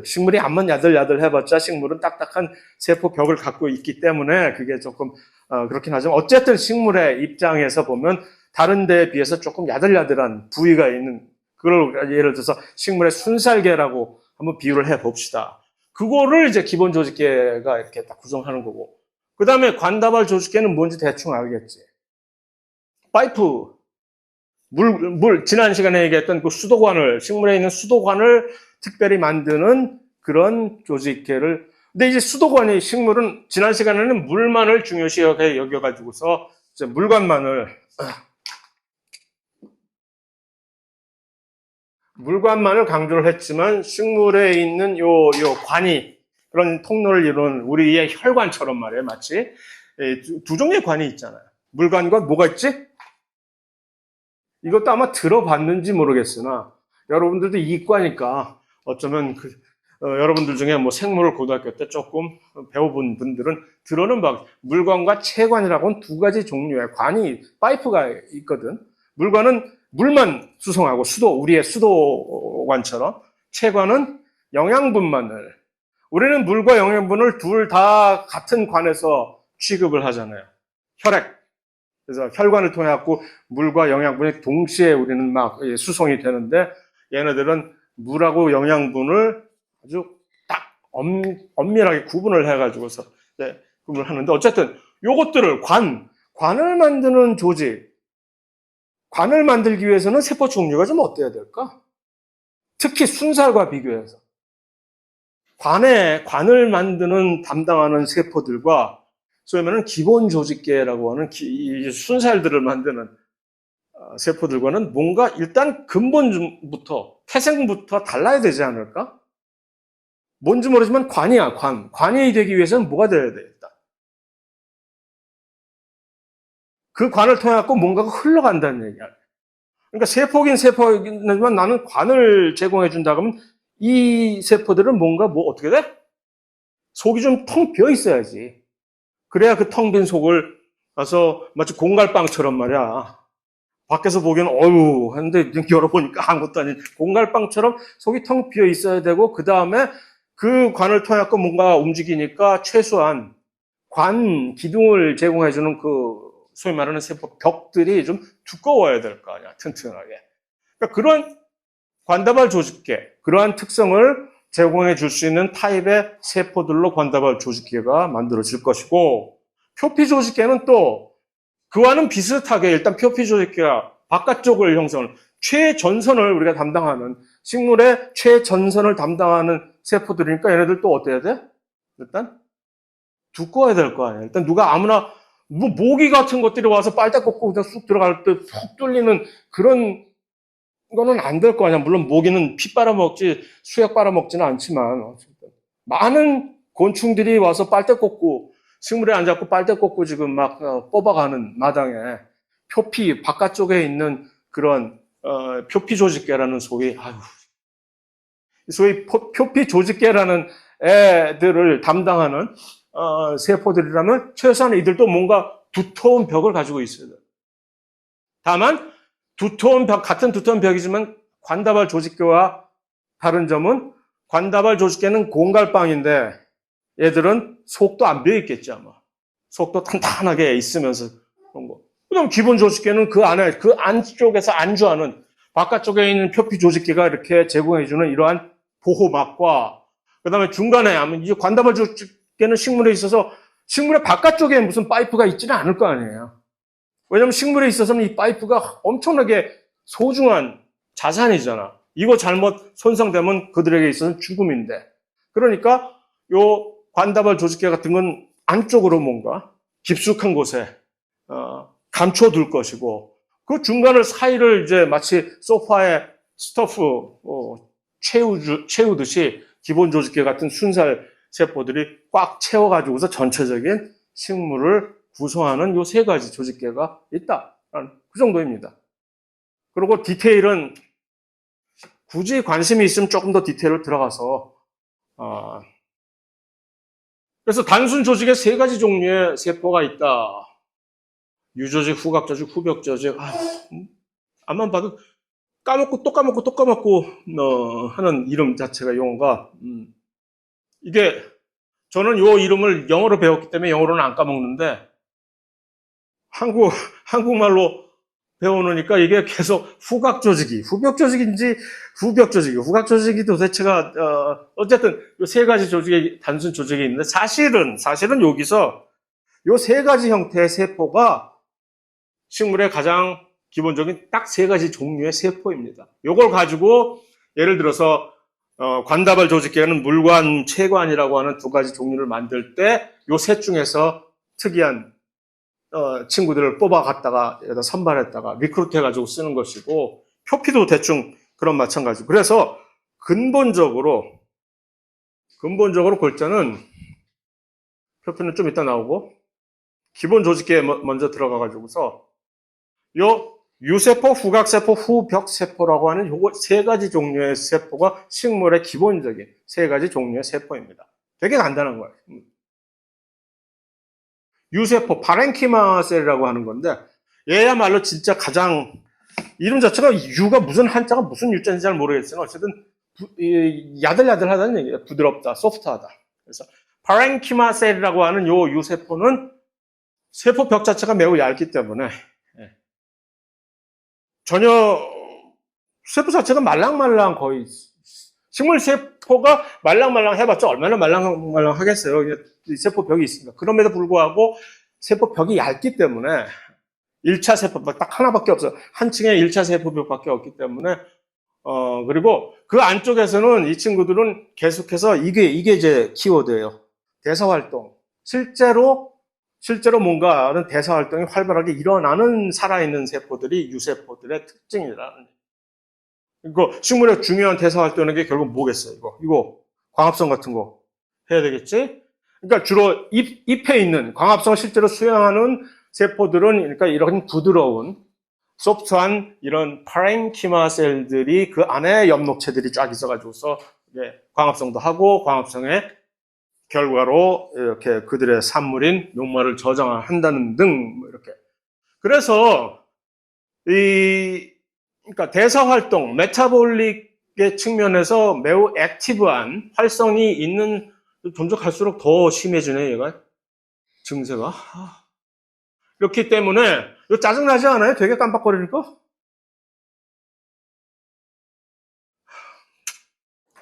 식물이 암만 야들야들 해봤자 식물은 딱딱한 세포 벽을 갖고 있기 때문에 그게 조금 그렇긴 하지만, 어쨌든 식물의 입장에서 보면 다른 데에 비해서 조금 야들야들한 부위가 있는, 그걸 예를 들어서 식물의 순살계라고 한번 비유를 해봅시다. 그거를 이제 기본 조직계가 이렇게 딱 구성하는 거고, 그 다음에 관다발 조직계는 뭔지 대충 알겠지. 파이프, 지난 시간에 얘기했던 그 수도관을, 식물에 있는 수도관을 특별히 만드는 그런 조직계를. 근데 이제 수도관이, 식물은 지난 시간에는 물만을 중요시 여겨가지고서 이제 물관만을 강조를 했지만, 식물에 있는 요 관이, 그런 통로를 이루는 우리의 혈관처럼 말이에요. 마치 두 종류의 관이 있잖아요. 물관과 뭐가 있지? 이것도 아마 들어봤는지 모르겠으나, 여러분들도 이과니까 어쩌면 여러분들 중에 뭐 생물 고등학교 때 조금 배워본 분들은 들어는 물관과 체관이라고는 두 가지 종류의 관이, 파이프가 있거든. 물관은 물만 수송하고, 우리의 수도관처럼. 체관은 영양분만을. 우리는 물과 영양분을 둘 다 같은 관에서 취급을 하잖아요. 혈액. 그래서 혈관을 통해 갖고 물과 영양분이 동시에 우리는 막 수송이 되는데, 얘네들은 물하고 영양분을 아주 딱 엄밀하게 구분을 해가지고서 구분을 하는데, 어쨌든 요것들을 관을 만드는 조직, 관을 만들기 위해서는 세포 종류가 좀 어때야 될까? 특히 순살과 비교해서 관을 담당하는 세포들과, 소위 말하는 기본 조직계라고 하는 순살들을 만드는 세포들과는 뭔가 일단 근본부터, 태생부터 달라야 되지 않을까? 뭔지 모르지만 관이야, 관. 관이 되기 위해서는 뭐가 돼야 되겠다. 그 관을 통해 갖고 뭔가가 흘러간다는 얘기야. 그러니까 세포긴 세포이지만 나는 관을 제공해 준다 그러면 이 세포들은 뭔가 어떻게 돼? 속이 좀 텅 비어 있어야지. 그래야 그 텅 빈 속을 가서 마치 공갈빵처럼 말이야. 밖에서 보기에는 어휴 하는데 열어보니까 아무것도 아닌 공갈빵처럼 속이 텅 비어 있어야 되고, 그 다음에 그 관을 통해 갖고 뭔가 움직이니까 최소한 관 기둥을 제공해주는 소위 말하는 세포 벽들이 좀 두꺼워야 될 거 아니야. 튼튼하게. 그러니까 그런 관다발 조직계, 그러한 특성을 제공해 줄 수 있는 타입의 세포들로 관다발 조직계가 만들어질 것이고, 표피 조직계는 또 그와는 비슷하게 일단 표피 조직계가 바깥쪽을 형성을, 최전선을 우리가 담당하는 식물의 최전선을 담당하는 세포들이니까 얘네들 또 어때야 돼? 일단 두꺼워야 될 거 아니야. 일단 누가 아무나 뭐 모기 같은 것들이 와서 빨대 꽂고 그냥 쑥 들어갈 때 푹 뚫리는 그런 거는 안 될 거 아니야. 물론 모기는 피 빨아먹지 수액 빨아먹지는 않지만 어쨌든 많은 곤충들이 와서 빨대 꽂고 식물에 앉아서 빨대 꽂고 지금 막 뽑아가는 마당에 표피 바깥쪽에 있는 그런 표피 조직계라는 소위 표피 조직계라는 애들을 담당하는 세포들이라면 최소한 이들도 뭔가 두터운 벽을 가지고 있어야 돼요. 다만 같은 두터운 벽이지만 관다발 조직계와 다른 점은 관다발 조직계는 공갈빵인데 얘들은 속도 안 비어 있겠지 아마. 속도 탄탄하게 있으면서 그런 거. 그다음 기본 조직계는 그 안에 그 안쪽에서 안주하는 바깥쪽에 있는 표피 조직계가 이렇게 제공해주는 이러한 보호막과 그다음에 중간에 이 관다발 조직계는 식물에 있어서 식물의 바깥쪽에 무슨 파이프가 있지는 않을 거 아니에요. 왜냐하면 식물에 있어서는 이 파이프가 엄청나게 소중한 자산이잖아. 이거 잘못 손상되면 그들에게 있어서는 죽음인데. 그러니까 요 관다발 조직계 같은 건 안쪽으로 뭔가 깊숙한 곳에 감춰둘 것이고 그 중간을 사이를 이제 마치 소파에 스토프 채우듯이 기본 조직계 같은 순살 세포들이 꽉 채워가지고서 전체적인 식물을 구성하는 요 세 가지 조직계가 있다. 그 정도입니다. 그리고 디테일은 굳이 관심이 있으면 조금 더 디테일로 들어가서 그래서 단순 조직에 세 가지 종류의 세포가 있다. 유조직, 후각조직, 후벽조직. 앞만 봐도 까먹고 또 까먹고 또 까먹고 하는 이름 자체가 용어가 이게 저는 요 이름을 영어로 배웠기 때문에 영어로는 안 까먹는데 한국말로 배워놓으니까 이게 계속 후각조직이, 후각조직이 도대체가, 어쨌든 요 세 가지 조직의 단순 조직이 있는데 사실은 여기서 요 세 가지 형태의 세포가 식물의 가장 기본적인 딱 세 가지 종류의 세포입니다. 요걸 가지고 예를 들어서, 관다발 조직계는 물관, 체관이라고 하는 두 가지 종류를 만들 때 요 셋 중에서 특이한 친구들을 뽑아갔다가 선발했다가 리크루트 해가지고 쓰는 것이고 표피도 대충 그런 마찬가지고 그래서 근본적으로 골자는 표피는 좀 이따 나오고 기본 조직계에 먼저 들어가가지고서 요 유세포, 후각세포, 후벽세포라고 하는 요거 세 가지 종류의 세포가 식물의 기본적인 세 가지 종류의 세포입니다. 되게 간단한 거예요. 유세포, 파렌키마 셀이라고 하는 건데 얘야말로 진짜 가장 이름 자체가 유가 무슨 한자가 무슨 유자인지 잘 모르겠지만 어쨌든 야들야들하다는 얘기예요. 부드럽다, 소프트하다. 그래서 파렌키마 셀이라고 하는 요 유세포는 세포벽 자체가 매우 얇기 때문에 전혀 세포 자체가 말랑말랑 거의 식물 세포가 말랑말랑 해봤자 얼마나 말랑말랑 하겠어요. 세포벽이 있습니다. 그럼에도 불구하고 세포벽이 얇기 때문에 1차 세포벽 딱 하나밖에 없어요. 한 층에 1차 세포벽밖에 없기 때문에 그리고 그 안쪽에서는 이 친구들은 계속해서 이게 이제 키워드예요. 대사활동. 실제로 뭔가는 대사활동이 활발하게 일어나는 살아있는 세포들이 유세포들의 특징이라는. 이거 식물의 중요한 대사활동하는 게 결국 뭐겠어요? 이거 광합성 같은 거 해야 되겠지? 그러니까 주로 잎에 있는 광합성을 실제로 수행하는 세포들은 그러니까 이런 부드러운 소프트한 이런 파렌키마 셀들이 그 안에 엽록체들이 쫙 있어가지고서 광합성도 하고 광합성의 결과로 이렇게 그들의 산물인 녹말을 저장한다는 등 이렇게. 그래서 그러니까 대사 활동, 메타볼릭의 측면에서 매우 액티브한 활성이 있는 점점 갈수록 더 심해지네 얘가 증세가. 그렇기 때문에 이거 짜증나지 않아요? 되게 깜빡거리니까?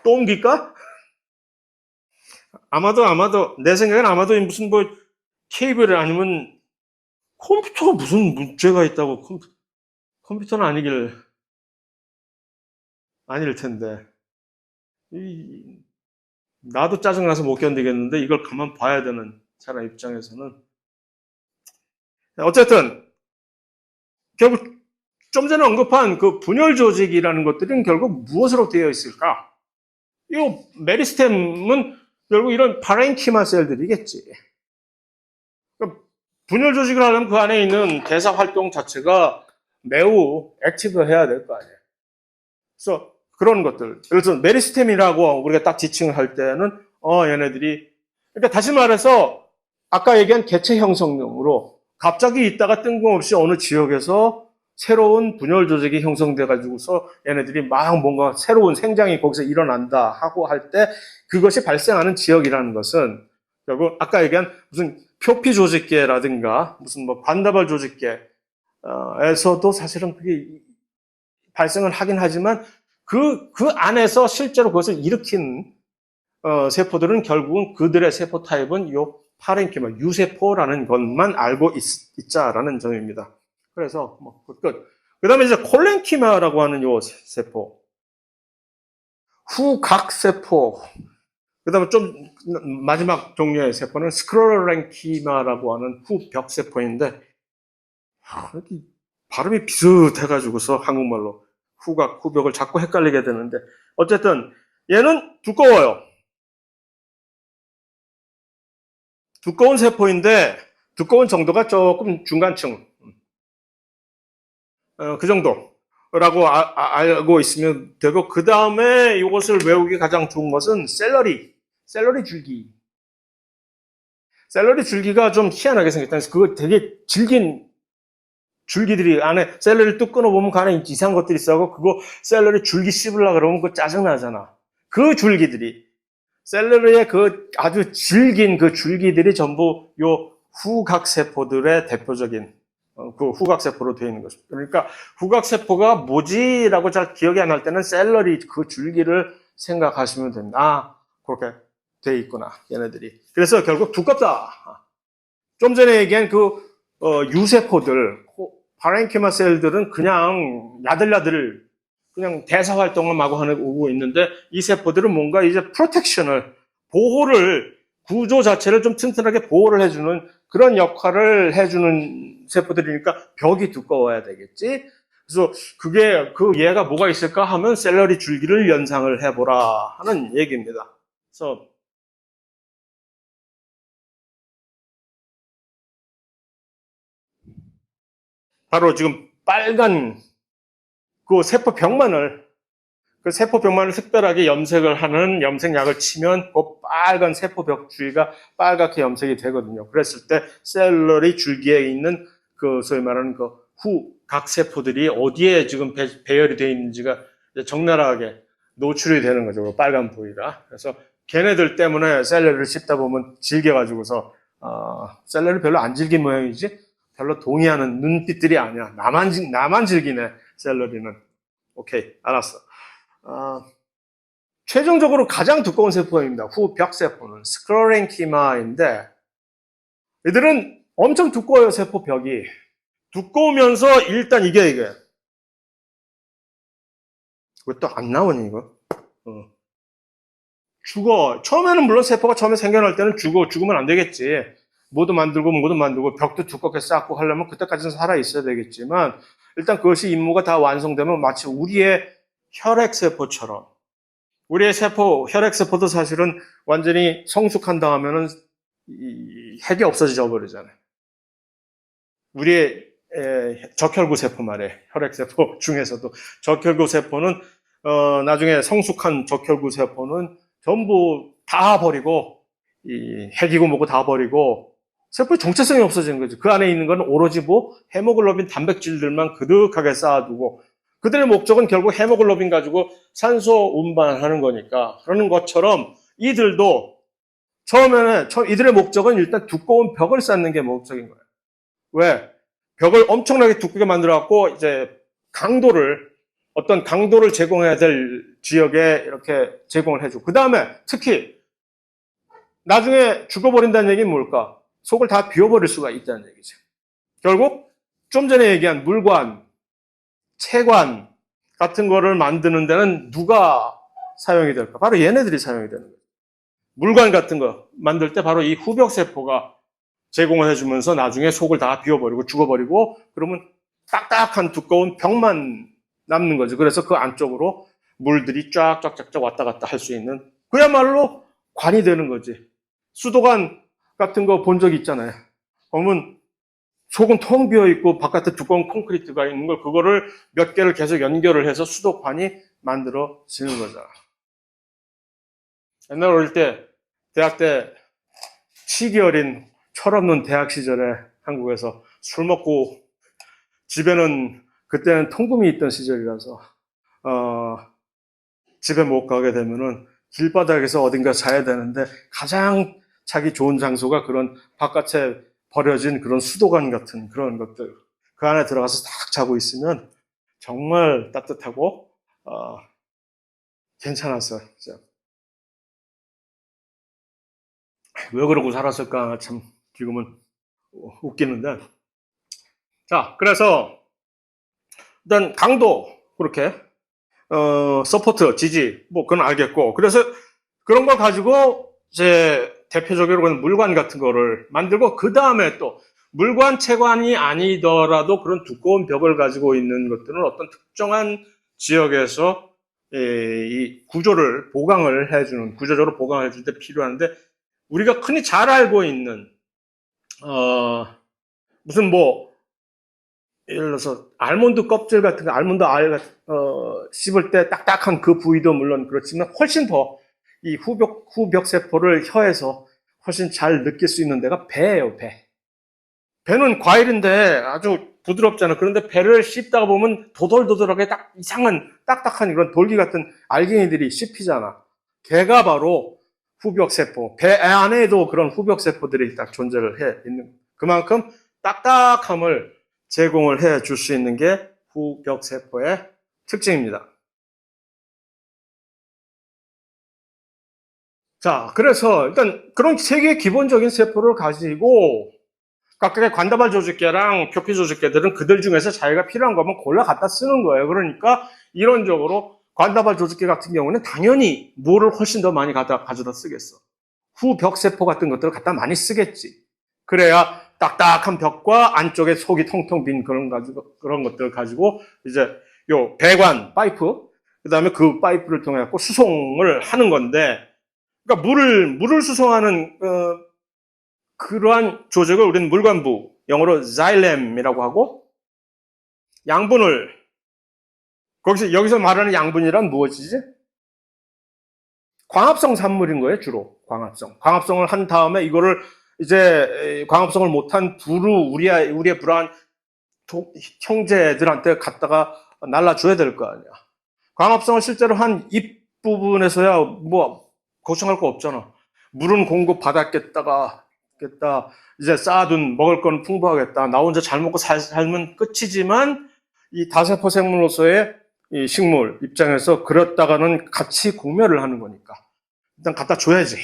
또 옮길까? 아마도 내 생각엔 아마도 무슨 뭐 케이블 아니면 컴퓨터가 무슨 문제가 있다고 컴퓨터는 아니길 아닐 텐데. 이, 나도 짜증나서 못 견디겠는데 이걸 가만 봐야 되는 사람 입장에서는. 어쨌든, 결국 좀 전에 언급한 그 분열 조직이라는 것들은 결국 무엇으로 되어 있을까? 이 메리스템은 결국 이런 파렌키마 셀들이겠지. 그러니까 분열 조직을 하려면 그 안에 있는 대사 활동 자체가 매우 액티브해야 될 거 아니에요. 그래서 그런 것들. 그래서 메리스템이라고 우리가 딱 지칭을 할 때는 얘네들이 그러니까 다시 말해서 아까 얘기한 개체 형성용으로 갑자기 있다가 뜬금없이 어느 지역에서 새로운 분열 조직이 형성돼 가지고서 얘네들이 막 뭔가 새로운 생장이 거기서 일어난다 하고 할 때 그것이 발생하는 지역이라는 것은 결국 아까 얘기한 무슨 표피 조직계라든가 무슨 뭐 반다발 조직계에서도 사실은 그게 발생을 하긴 하지만 그 안에서 실제로 그것을 일으킨 세포들은 결국은 그들의 세포 타입은 요 파렌키마, 유세포라는 것만 알고 있자라는 점입니다. 그래서 뭐 끝. 그다음에 이제 콜렌키마라고 하는 요 세포, 후각세포. 그다음에 좀 마지막 종류의 세포는 스크로렌키마라고 하는 후벽세포인데 발음이 비슷해가지고서 한국말로 후각, 후벽을 자꾸 헷갈리게 되는데 어쨌든 얘는 두꺼워요. 두꺼운 세포인데 두꺼운 정도가 조금 중간층 그 정도라고 알고 있으면 되고 그 다음에 이것을 외우기 가장 좋은 것은 샐러리 줄기. 샐러리 줄기가 좀 희한하게 생겼다. 그거 되게 질긴 줄기들이 안에 샐러리를 뚝 끊어보면 그 안에 이상한 것들이 있어고 그거 샐러리 줄기 씹으려고 그러면 그거 짜증나잖아. 그 줄기들이 샐러리의 그 아주 질긴 그 줄기들이 전부 요 후각세포들의 대표적인 그 후각세포로 되어 있는 것입니다. 그러니까 후각세포가 뭐지라고 잘 기억이 안 날 때는 샐러리 그 줄기를 생각하시면 됩니다. 아, 그렇게 되어 있구나, 얘네들이. 그래서 결국 두껍다. 좀 전에 얘기한 그 유세포들, 파렌키마 셀들은 그냥 야들야들 그냥 대사 활동을 마구 하고 있는데 이 세포들은 뭔가 이제 프로텍션을 보호를 구조 자체를 좀 튼튼하게 보호를 해주는 그런 역할을 해주는 세포들이니까 벽이 두꺼워야 되겠지. 그래서 그게 그 얘가 뭐가 있을까 하면 샐러리 줄기를 연상을 해보라 하는 얘기입니다. 그래서 바로 지금 빨간 그 세포벽만을 그 세포벽만을 특별하게 염색을 하는 염색약을 치면 그 빨간 세포벽 주위가 빨갛게 염색이 되거든요. 그랬을 때 셀러리 줄기에 있는 그 소위 말하는 그 후각세포들이 어디에 지금 배열이 되어 있는지가 적나라하게 노출이 되는 거죠. 그 빨간 부위가. 그래서 걔네들 때문에 셀러리를 씹다 보면 질겨가지고서 셀러리 별로 안 질긴 모양이지 별로 동의하는 눈빛들이 아니야. 나만 질기네 셀러리는. 오케이, 알았어. 어, 최종적으로 가장 두꺼운 세포입니다. 후벽세포는 스크로렌키마인데 얘들은 엄청 두꺼워요. 세포벽이. 두꺼우면서 일단 이게 왜 또 안 나오니 이거? 어. 죽어. 처음에는 물론 세포가 처음에 생겨날 때는 죽으면 안 되겠지. 뭐도 만들고 벽도 두껍게 쌓고 하려면 그때까지는 살아 있어야 되겠지만 일단 그것이 임무가 다 완성되면 마치 우리의 혈액세포처럼 우리의 혈액세포도 사실은 완전히 성숙한 다음에는 핵이 없어져 버리잖아요. 우리의 적혈구 세포 말에 혈액세포 중에서도 적혈구 세포는 나중에 성숙한 적혈구 세포는 전부 다 버리고 이 핵이고 뭐고 다 버리고 세포의 정체성이 없어지는 거죠. 그 안에 있는 건 오로지 뭐 헤모글로빈 단백질들만 그득하게 쌓아두고 그들의 목적은 결국 헤모글로빈 가지고 산소 운반하는 거니까 그러는 것처럼 이들도 처음에는 이들의 목적은 일단 두꺼운 벽을 쌓는 게 목적인 거예요. 왜? 벽을 엄청나게 두껍게 만들어갖고 이제 어떤 강도를 제공해야 될 지역에 이렇게 제공을 해주고 그 다음에 특히 나중에 죽어버린다는 얘기는 뭘까? 속을 다 비워버릴 수가 있다는 얘기죠. 결국 좀 전에 얘기한 물관, 체관, 같은 거를 만드는 데는 누가 사용이 될까? 바로 얘네들이 사용이 되는 거예요. 물관 같은 거 만들 때 바로 이 후벽세포가 제공을 해주면서 나중에 속을 다 비워버리고 죽어버리고 그러면 딱딱한 두꺼운 벽만 남는 거죠. 그래서 그 안쪽으로 물들이 쫙쫙쫙쫙 왔다 갔다 할 수 있는 그야말로 관이 되는 거지. 수도관 같은 거 본 적 있잖아요. 그러면 속은 텅 비어 있고 바깥에 두꺼운 콘크리트가 있는 걸 그거를 몇 개를 계속 연결을 해서 수도관이 만들어지는 거잖아. 옛날 어릴 때 대학 때 시기 어린 철없는 대학 시절에 한국에서 술 먹고 집에는 그때는 통금이 있던 시절이라서 집에 못 가게 되면은 길바닥에서 어딘가 자야 되는데 가장 자기 좋은 장소가 그런 바깥에 버려진 그런 수도관 같은 그런 것들 그 안에 들어가서 딱 자고 있으면 정말 따뜻하고 괜찮았어요. 진짜. 왜 그러고 살았을까 참 지금은 웃기는데 자 그래서 일단 강도 그렇게 서포트 지지 뭐 그건 알겠고 그래서 그런 걸 가지고 이제 대표적으로 물관 같은 거를 만들고 그 다음에 또 물관 채관이 아니더라도 그런 두꺼운 벽을 가지고 있는 것들은 어떤 특정한 지역에서 이 구조를 보강을 해주는 구조적으로 보강을 해줄 때 필요한데 우리가 흔히 잘 알고 있는 무슨 뭐 예를 들어서 알몬드 껍질 같은 거 알몬드 알 씹을 때 딱딱한 그 부위도 물론 그렇지만 훨씬 더 이 후벽 세포를 혀에서 훨씬 잘 느낄 수 있는 데가 배예요. 배. 배는 과일인데 아주 부드럽잖아. 그런데 배를 씹다가 보면 도돌도돌하게 딱 이상한 딱딱한 이런 돌기 같은 알갱이들이 씹히잖아. 걔가 바로 후벽세포. 배 안에도 그런 후벽세포들이 딱 존재를 해 있는. 그만큼 딱딱함을 제공을 해 줄 수 있는 게 후벽세포의 특징입니다. 자, 그래서 일단 그런 세 개의 기본적인 세포를 가지고 각각의 관다발 조직계랑 표피 조직계들은 그들 중에서 자기가 필요한 거면 골라 갖다 쓰는 거예요. 그러니까 이론적으로 관다발 조직계 같은 경우는 당연히 뭐를 훨씬 더 많이 가져다 쓰겠어. 후벽세포 같은 것들을 갖다 많이 쓰겠지. 그래야 딱딱한 벽과 안쪽에 속이 텅텅 빈 그런 것들을 가지고 이제 요 배관 파이프 그다음에 그 파이프를 통해 갖고 수송을 하는 건데 그러니까 물을 수송하는 그러한 조직을 우리는 물관부 영어로 xylem이라고 하고 양분을 여기서 말하는 양분이란 무엇이지? 광합성 산물인 거예요, 주로. 광합성을 한 다음에 이거를 이제 광합성을 못한 우리의 불안 형제들한테 갖다가 날라줘야 될 거 아니야. 광합성을 실제로 한 잎 부분에서야 뭐 걱정할 거 없잖아. 물은 공급 받았겠다. 이제 쌓아둔 먹을 건 풍부하겠다. 나 혼자 잘 먹고 살면 끝이지만 이 다세포 생물로서의 이 식물 입장에서 그렇다가는 같이 공멸을 하는 거니까 일단 갖다 줘야지.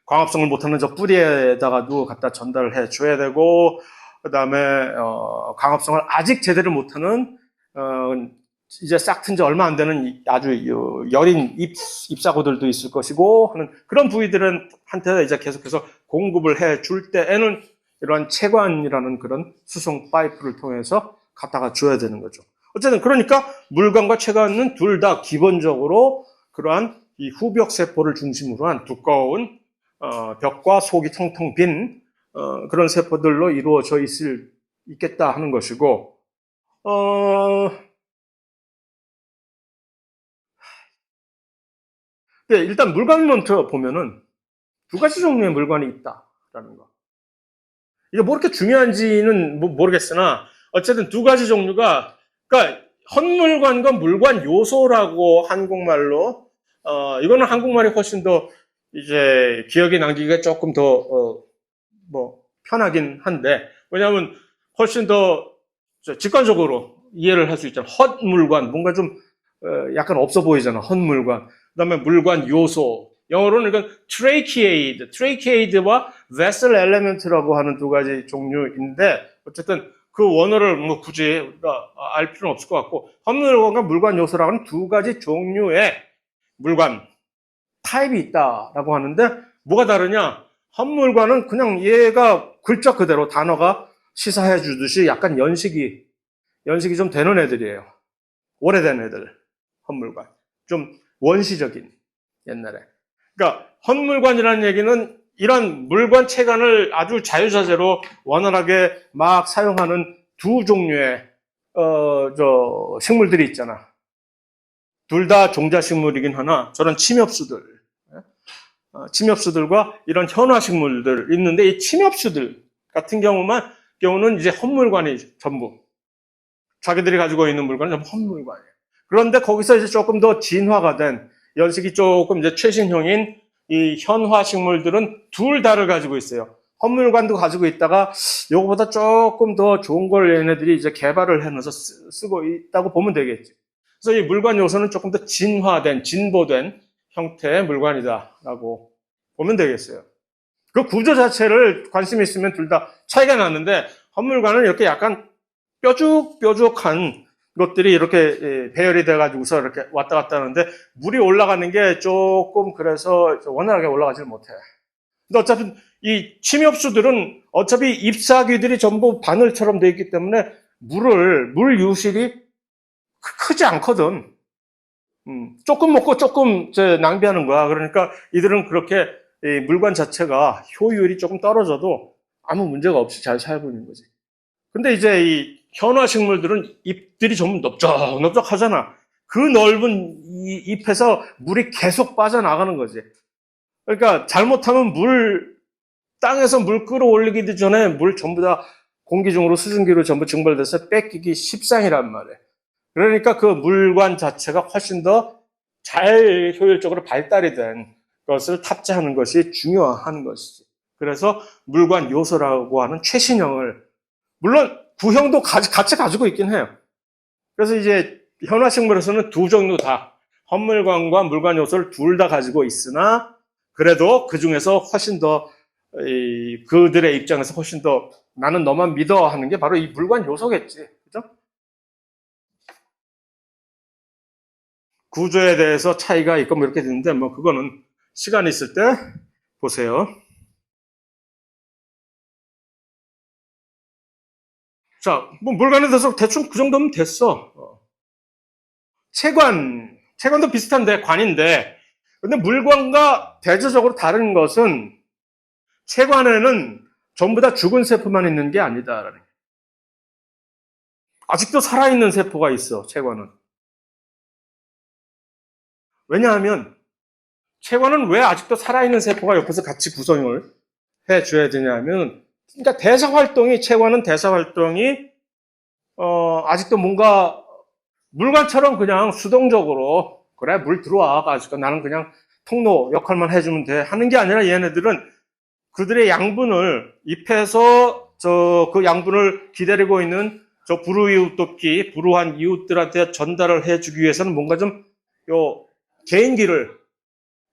광합성을 못하는 저 뿌리에다가도 갖다 전달을 해 줘야 되고 그 다음에 광합성을 아직 제대로 못하는 이제 싹 튼 지 얼마 안 되는 아주 여린 잎사고들도 있을 것이고 하는 그런 부위들은 한테 이제 계속해서 공급을 해 줄 때에는 이러한 채관이라는 그런 수송 파이프를 통해서 갖다가 줘야 되는 거죠. 어쨌든 그러니까 물관과 채관은 둘 다 기본적으로 그러한 이 후벽 세포를 중심으로 한 두꺼운 벽과 속이 텅텅 빈 그런 세포들로 이루어져 있겠다 하는 것이고 네, 일단 물관부터 보면은 두 가지 종류의 물관이 있다라는 거. 이게 뭐 이렇게 중요한지는 모르겠으나 어쨌든 두 가지 종류가 그러니까 헛물관과 물관 요소라고 한국말로 이거는 한국말이 훨씬 더 이제 기억에 남기기가 조금 더 뭐 편하긴 한데 왜냐하면 훨씬 더 직관적으로 이해를 할 수 있잖아. 헛물관 뭔가 좀 약간 없어 보이잖아. 헛물관. 그다음에 물관 요소. 영어로는 이건 tracheate와 vessel element라고 하는 두 가지 종류인데 어쨌든 그 원어를 뭐 굳이 우리가 알 필요는 없을 것 같고, 헛물관과 물관 요소라고 하는 두 가지 종류의 물관 타입이 있다라고 하는데, 뭐가 다르냐? 헛물관은 그냥 얘가 글자 그대로 단어가 시사해 주듯이 약간 연식이 좀 되는 애들이에요. 오래된 애들, 헛물관. 좀 원시적인, 옛날에. 그러니까 헛물관이라는 얘기는 이런 물관 체관을 아주 자유자재로 원활하게 막 사용하는 두 종류의 식물들이 있잖아. 둘 다 종자식물이긴 하나 저런 침엽수들과 이런 현화식물들 있는데, 이 침엽수들 같은 경우는 이제 헛물관이 전부, 자기들이 가지고 있는 물건은 전부 헛물관이에요. 그런데 거기서 이제 조금 더 진화가 된, 연식이 조금 이제 최신형인 이 현화식물들은 둘 다를 가지고 있어요. 헛물관도 가지고 있다가 요거보다 조금 더 좋은 걸 얘네들이 이제 개발을 해놔서 쓰고 있다고 보면 되겠지. 그래서 이 물관 요소는 조금 더 진화된, 진보된 형태의 물관이다라고 보면 되겠어요. 그 구조 자체를 관심 있으면 둘 다 차이가 나는데, 헛물관은 이렇게 약간 뾰족뾰족한 것들이 이렇게 배열이 돼가지고서 이렇게 왔다 갔다 하는데, 물이 올라가는 게 조금 그래서 원활하게 올라가지를 못해. 근데 어차피 이 침엽수들은 어차피 잎사귀들이 전부 바늘처럼 되어 있기 때문에 물 유실이 크지 않거든. 조금 먹고 조금 낭비하는 거야. 그러니까 이들은 그렇게 물관 자체가 효율이 조금 떨어져도 아무 문제가 없이 잘 살고 있는 거지. 근데 이제 이 현화식물들은 잎들이 전부 넓적넓적하잖아. 그 넓은 이 잎에서 물이 계속 빠져나가는 거지. 그러니까 잘못하면 땅에서 물 끌어올리기도 전에 물 전부 다 공기 중으로 수증기로 전부 증발돼서 뺏기기 십상이란 말이에요. 그러니까 그 물관 자체가 훨씬 더 잘 효율적으로 발달이 된 것을 탑재하는 것이 중요한 것이지. 그래서 물관 요소라고 하는 최신형을, 물론 구형도 같이 가지고 있긴 해요. 그래서 이제 현화식물에서는 두 종류 다, 헛물관과 물관 요소를 둘 다 가지고 있으나, 그래도 그 중에서 훨씬 더 그들의 입장에서 훨씬 더 나는 너만 믿어 하는 게 바로 이 물관 요소겠지. 그죠? 구조에 대해서 차이가 있고 뭐 이렇게 되는데, 뭐 그거는 시간 있을 때 보세요. 자, 뭐 물관에 대해서 대충 그 정도면 됐어. 체관도 비슷한데, 관인데, 근데 물관과 대조적으로 다른 것은 체관에는 전부 다 죽은 세포만 있는 게 아니다. 아직도 살아있는 세포가 있어, 체관은. 왜냐하면 체관은 왜 아직도 살아있는 세포가 옆에서 같이 구성을 해줘야 되냐면, 그러니까 체관은 대사활동이 아직도 뭔가 물관처럼 그냥 수동적으로, 그래 물 들어와 가지고 나는 그냥 통로 역할만 해주면 돼 하는 게 아니라, 얘네들은 그들의 양분을 잎에서 그 양분을 기다리고 있는 불우한 이웃들한테 전달을 해주기 위해서는 뭔가 좀 개인기를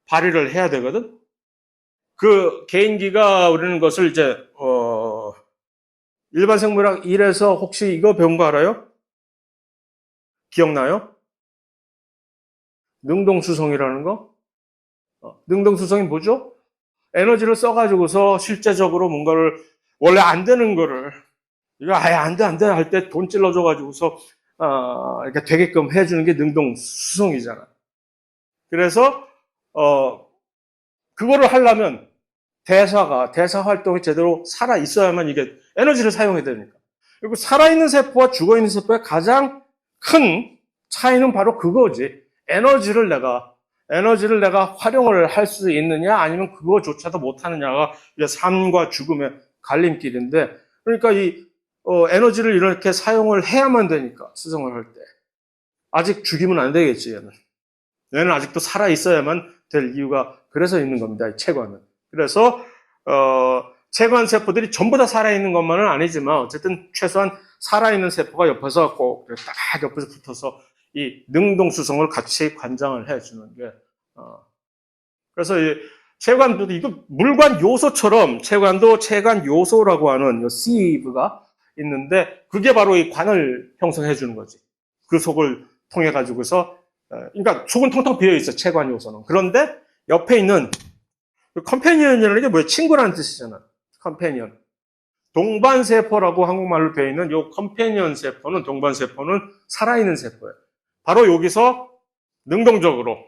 발휘를 해야 되거든. 그 개인기가 우리는 것을 이제 일반 생물학 1에서 혹시 이거 배운 거 알아요? 기억나요? 능동수송이라는 거? 능동수송이 뭐죠? 에너지를 써가지고서 실제적으로 뭔가를, 원래 안 되는 거를, 이거 아예 안 돼 할 때 돈 찔러줘가지고서 이렇게 되게끔 해주는 게 능동수송이잖아. 그래서 그거를 하려면 대사 활동이 제대로 살아 있어야만 이게 에너지를 사용해야 되니까. 그리고 살아있는 세포와 죽어있는 세포의 가장 큰 차이는 바로 그거지. 에너지를 내가 활용을 할 수 있느냐, 아니면 그거조차도 못하느냐가 이제 삶과 죽음의 갈림길인데, 그러니까 이 에너지를 이렇게 사용을 해야만 되니까, 수송을 할 때. 아직 죽이면 안 되겠지, 얘는 아직도 살아 있어야만 될 이유가 그래서 있는 겁니다, 이 체관은. 그래서 체관 세포들이 전부 다 살아있는 것만은 아니지만, 어쨌든 최소한 살아있는 세포가 옆에서 꼭 딱 옆에서 붙어서 이 능동수송을 같이 관장을 해주는 게, 그래서 이 체관도, 이거 물관 요소처럼 체관도 체관 요소라고 하는 이 시브가 있는데 그게 바로 이 관을 형성해 주는 거지. 그 속을 통해 가지고서 그러니까 속은 텅텅 비어 있어 체관 요소는. 그런데 옆에 있는 컴패니언이라는 게 뭐예요? 친구라는 뜻이잖아. 컴패니언. 동반세포라고 한국말로 되어 있는 요 컴패니언 세포는 동반세포는 살아있는 세포예요. 바로 여기서 능동적으로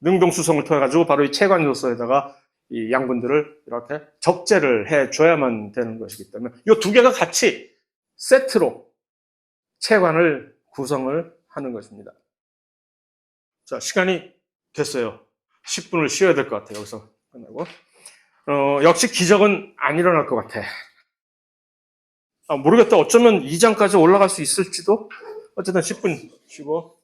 능동수성을 통해 가지고 바로 이 체관 요소에다가 이 양분들을 이렇게 적재를 해줘야만 되는 것이기 때문에 이 두 개가 같이 세트로 체관을 구성을 하는 것입니다. 자, 시간이 됐어요. 10분을 쉬어야 될 것 같아요. 여기서 끝나고. 역시 기적은 안 일어날 것 같아. 모르겠다. 어쩌면 2장까지 올라갈 수 있을지도. 어쨌든 10분 쉬고.